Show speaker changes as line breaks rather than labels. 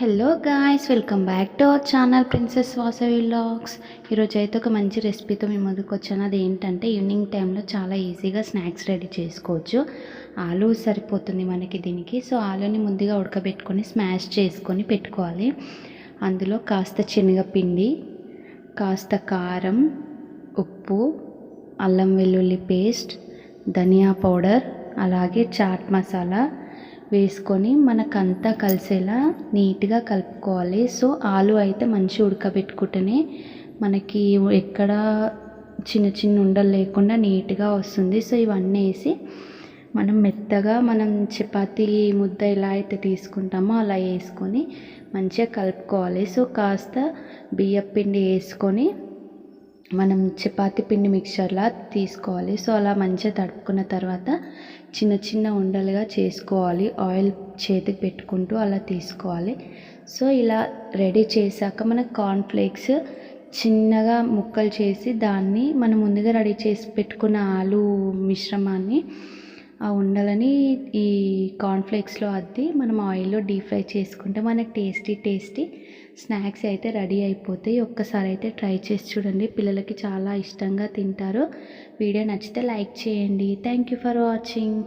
Hello guys, welcome back to our channel princess Vasavi vlogs. ఈరోజు అయితే ఒక మంచి రెసిపీతో మీ ముందుకు వచ్చాను. అది ఏంటంటే ఈవినింగ్ టైంలో చాలా ఈజీగా స్నాక్స్ రెడీ చేసుకోవచ్చు. ఆలు సరిపోతుంది మనకి దీనికి. సో ఆలుని ముందుగా ఉడకబెట్టుకొని స్మాష్ చేసుకొని పెట్టుకోవాలి. అందులో కాస్త శనగపిండి, కాస్త కారం, ఉప్పు, అల్లం వెల్లుల్లి పేస్ట్, ధనియా పౌడర్, అలాగే చాట్ మసాలా వేసుకొని మనకంతా కలిసేలా నీట్గా కలుపుకోవాలి. సో ఆలు అయితే మంచిగా ఉడకబెట్టుకుంటేనే మనకి ఎక్కడ చిన్న చిన్న ఉండలు లేకుండా నీట్గా వస్తుంది. సో ఇవన్నీ వేసి మనం మెత్తగా చపాతీ ముద్ద ఎలా అయితే తీసుకుంటామో అలా వేసుకొని మంచిగా కలుపుకోవాలి. సో కాస్త బియ్యం పిండి వేసుకొని మనం చపాతీ పిండి మిక్చర్లా తీసుకోవాలి. సో అలా మంచిగా తడుపుకున్న తర్వాత చిన్న చిన్న ఉండలుగా చేసుకోవాలి. ఆయిల్ చేతికి పెట్టుకుంటూ అలా తీసుకోవాలి. సో ఇలా రెడీ చేశాక మనకు కార్న్ఫ్లేక్స్ చిన్నగా ముక్కలు చేసి దాన్ని మనం ముందుగా రెడీ చేసి పెట్టుకున్న ఆలు మిశ్రమాన్ని ఆ ఉండలని ఈ కార్న్ఫ్లేక్స్లో అద్ది మనం ఆయిల్లో డీప్ ఫ్రై చేసుకుంటే మనకి టేస్టీ స్నాక్స్ అయితే రెడీ అయిపోతాయి. ఒక్కసారి అయితే ట్రై చేసి చూడండి, పిల్లలకి చాలా ఇష్టంగా తింటారు. వీడియో నచ్చితే లైక్ చేయండి. Thank you for watching.